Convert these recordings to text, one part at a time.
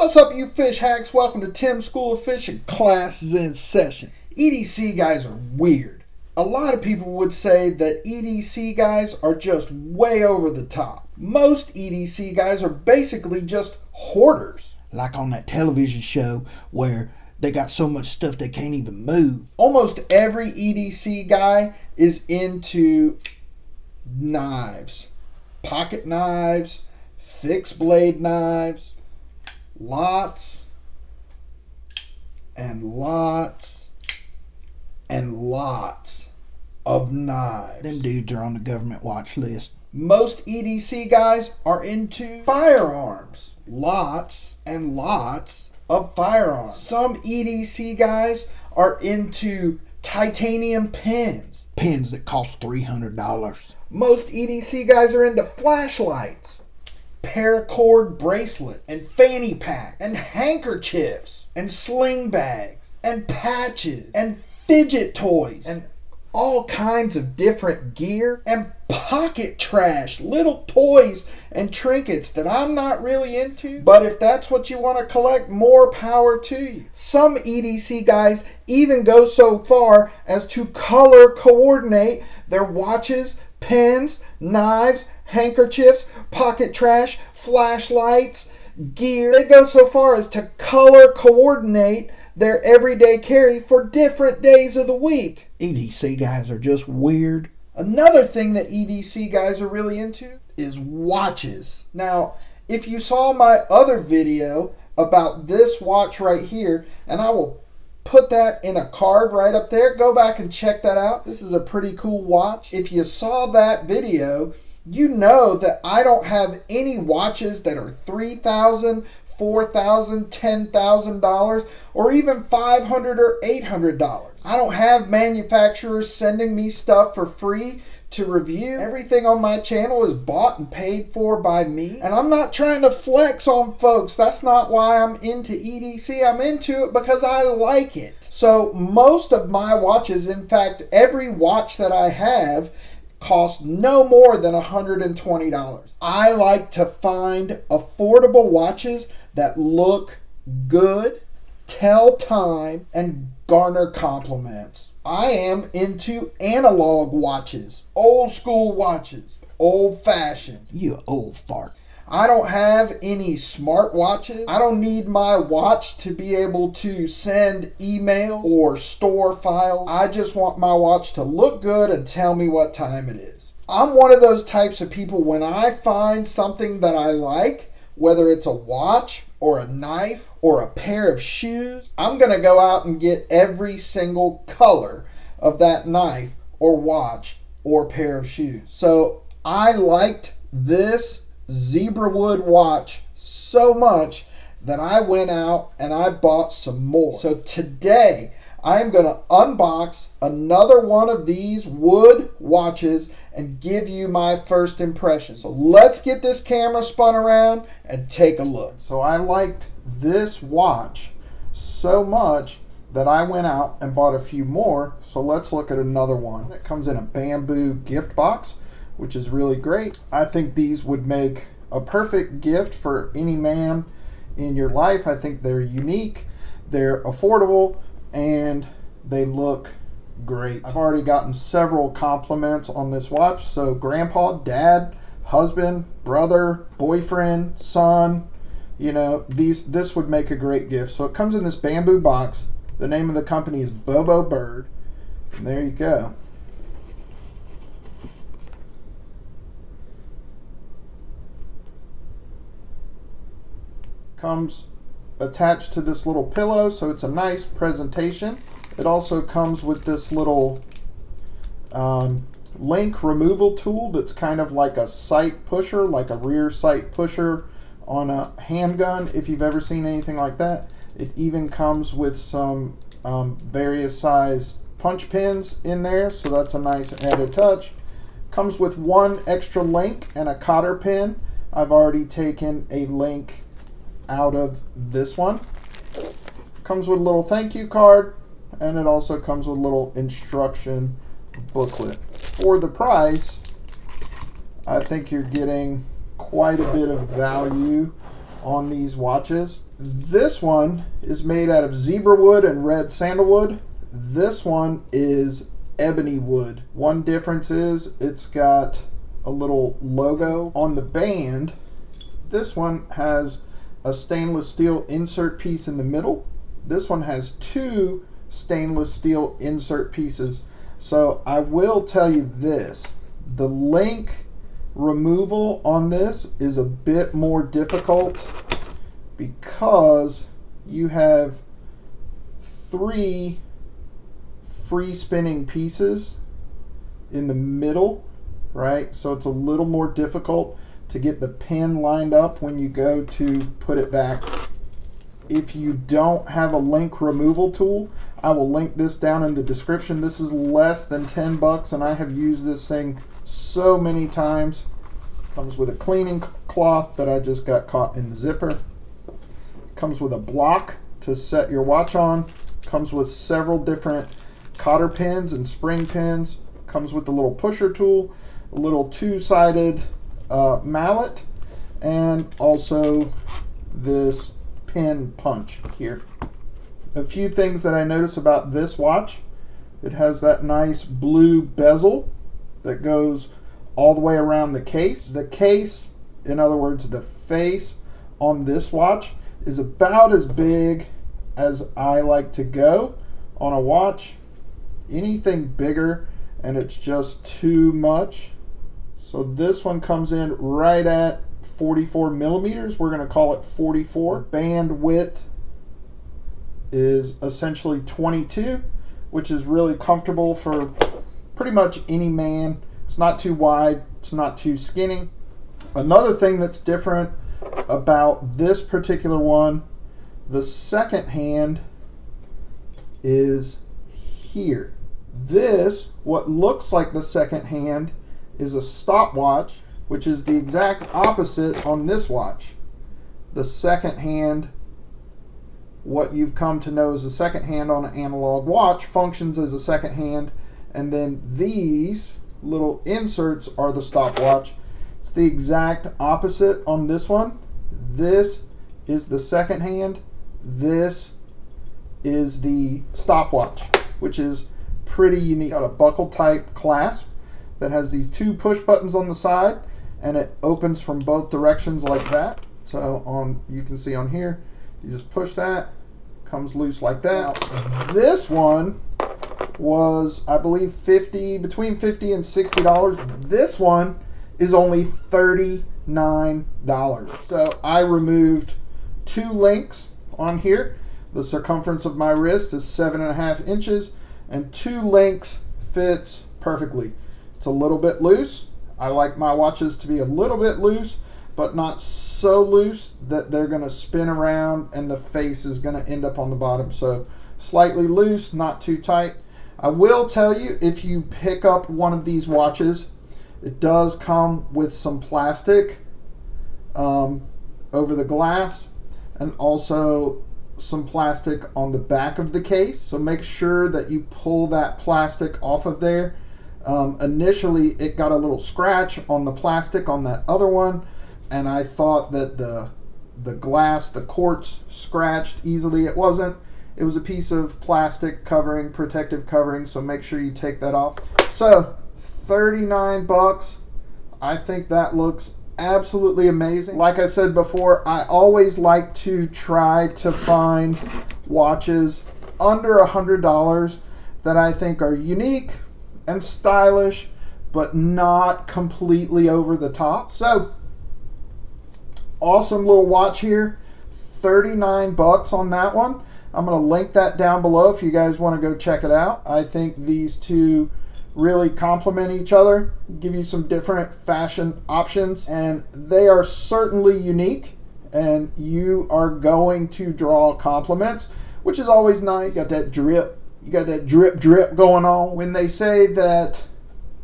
What's up, you fish hacks? Welcome to Tim's School of Fishing. Class is in session. EDC guys are weird. A lot of people would say that EDC guys are just way over the top. Most EDC guys are basically just hoarders. Like on that television show where they got so much stuff they can't even move. Almost every EDC guy is into knives. Pocket knives, fixed blade knives, lots and lots and lots of knives. Them dudes are on the government watch list. Most EDC guys are into firearms. Lots and lots of firearms. Some EDC guys are into titanium pins. Pins that cost $300. Most EDC guys are into flashlights, paracord bracelet, and fanny pack, and handkerchiefs, and sling bags, and patches, and fidget toys, and all kinds of different gear, and pocket trash, little toys and trinkets that I'm not really into. But if that's what you want to collect, more power to you. Some EDC guys even go so far as to color coordinate their watches, pens, knives, handkerchiefs, pocket trash, flashlights, gear. They go so far as to color coordinate their everyday carry for different days of the week. EDC guys are just weird. Another thing that EDC guys are really into is watches. Now, if you saw my other video about this watch right here, and I will put that in a card right up there, go back and check that out. This is a pretty cool watch. If you saw that video, you know that I don't have any watches that are $3,000, $4,000, $10,000, or even $500 or $800. I don't have manufacturers sending me stuff for free to review. Everything on my channel is bought and paid for by me. And I'm not trying to flex on folks. That's not why I'm into EDC. I'm into it because I like it. So most of my watches, in fact, every watch that I have, cost no more than $120. I like to find affordable watches that look good, tell time, and garner compliments. I am into analog watches, old school watches, old fashioned. You old fart. I don't have any smart watches. I don't need my watch to be able to send email or store files. I just want my watch to look good and tell me what time it is. I'm one of those types of people, when I find something that I like, whether it's a watch or a knife or a pair of shoes, I'm going to go out and get every single color of that knife or watch or pair of shoes. So I liked this zebra wood watch so much that I went out and I bought some more. So today I am going to unbox another one of these wood watches and give you my first impression. So let's get this camera spun around and take a look. So I liked this watch so much that I went out and bought a few more. So let's look at another one. It comes in a bamboo gift box, which is really great. I think these would make a perfect gift for any man in your life. I think they're unique, they're affordable, and they look great. I've already gotten several compliments on this watch. So grandpa, dad, husband, brother, boyfriend, son, you know, this would make a great gift. So it comes in this bamboo box. The name of the company is Bobo Bird. And there you go. Comes attached to this little pillow, so it's a nice presentation. It also comes with this little link removal tool that's kind of like a sight pusher, like a rear sight pusher on a handgun, if you've ever seen anything like that. It even comes with some various size punch pins in there, so that's a nice added touch. Comes with one extra link and a cotter pin. I've already taken a link out of this one. Comes with a little thank you card, and it also comes with a little instruction booklet. For the price, I think you're getting quite a bit of value on these watches. This one is made out of zebra wood and red sandalwood. This one is ebony wood. One difference is it's got a little logo on the band. This one has a stainless steel insert piece in the middle. This one has two stainless steel insert pieces. So I will tell you this, the link removal on this is a bit more difficult because you have three free spinning pieces in the middle, right? So it's a little more difficult to get the pin lined up when you go to put it back. If you don't have a link removal tool, I will link this down in the description. This is less than 10 bucks and I have used this thing so many times. Comes with a cleaning cloth that I just got caught in the zipper. Comes with a block to set your watch on. Comes with several different cotter pins and spring pins. Comes with the little pusher tool, a little two-sided mallet, and also this pin punch here. A few things that I notice about this watch: it has that nice blue bezel that goes all the way around the case. The case, in other words, the face on this watch is about as big as I like to go on a watch. Anything bigger and it's just too much. So this one comes in right at 44 millimeters. We're going to call it 44. Band width is essentially 22, which is really comfortable for pretty much any man. It's not too wide, it's not too skinny. Another thing that's different about this particular one, the second hand is here. This, what looks like the second hand, is a stopwatch, which is the exact opposite on this watch. The second hand, what you've come to know as a second hand on an analog watch, functions as a second hand, and then these little inserts are the stopwatch. It's the exact opposite on this one. This is the second hand. This is the stopwatch, which is pretty unique. Got a buckle type clasp that has these two push buttons on the side, and it opens from both directions like that. So on, you can see on here, you just push that, comes loose like that. Now, this one was, I believe, between $50 and $60. This one is only $39. So I removed two links on here. The circumference of my wrist is 7.5 inches, and two links fits perfectly. It's a little bit loose. I like my watches to be a little bit loose, but not so loose that they're going to spin around and the face is going to end up on the bottom. So slightly loose, not too tight. I will tell you, if you pick up one of these watches, it does come with some plastic over the glass, and also some plastic on the back of the case. So make sure that you pull that plastic off of there. Initially, it got a little scratch on the plastic on that other one, and I thought that the glass, the quartz, scratched easily. It wasn't. It was a piece of plastic covering, protective covering, so make sure you take that off. So, 39 bucks. I think that looks absolutely amazing. Like I said before, I always like to try to find watches under $100 that I think are unique and stylish, but not completely over the top. So, awesome little watch here. 39 bucks on that one. I'm going to link that down below if you guys want to go check it out. I think these two really complement each other, give you some different fashion options, and they are certainly unique, and you are going to draw compliments, which is always nice. You got that drip. You got that drip drip going on. When they say that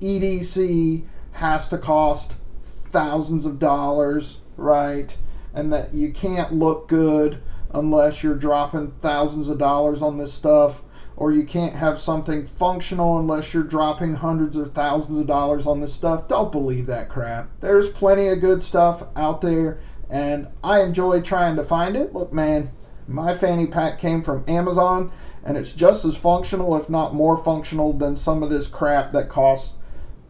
EDC has to cost thousands of dollars, right, and that you can't look good unless you're dropping thousands of dollars on this stuff, or you can't have something functional unless you're dropping hundreds of thousands of dollars on this stuff, don't believe that crap. There's plenty of good stuff out there, and I enjoy trying to find it. Look, man, my fanny pack came from Amazon, and it's just as functional, if not more functional, than some of this crap that costs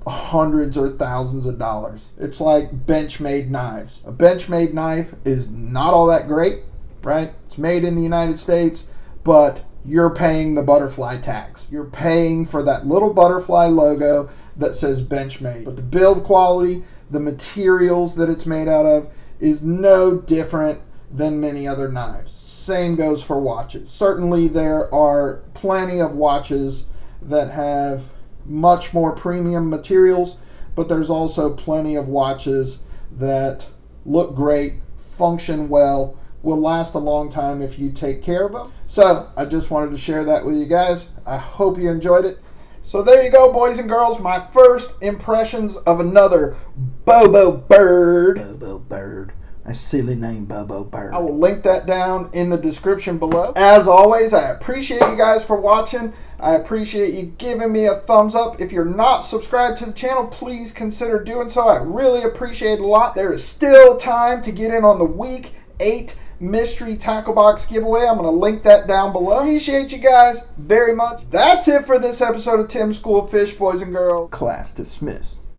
hundreds or thousands of dollars. It's like Benchmade knives. A Benchmade knife is not all that great, right? It's made in the United States, but you're paying the butterfly tax. You're paying for that little butterfly logo that says Benchmade. But the build quality, the materials that it's made out of, is no different than many other knives. Same goes for watches. Certainly there are plenty of watches that have much more premium materials, but there's also plenty of watches that look great, function well, will last a long time if you take care of them. So I just wanted to share that with you guys. I hope you enjoyed it. So there you go, boys and girls, my first impressions of another Bobo bird. Bobo bird. A silly name, Bobo bird. I will link that down in the description below. As always, I appreciate you guys for watching. I appreciate you giving me a thumbs up. If you're not subscribed to the channel, please consider doing so. I really appreciate it a lot. There is still time to get in on the week 8 mystery tackle box giveaway. I'm going to link that down below. Appreciate you guys very much. That's it for this episode of Tim's School of Fish, boys and girls. Class dismissed.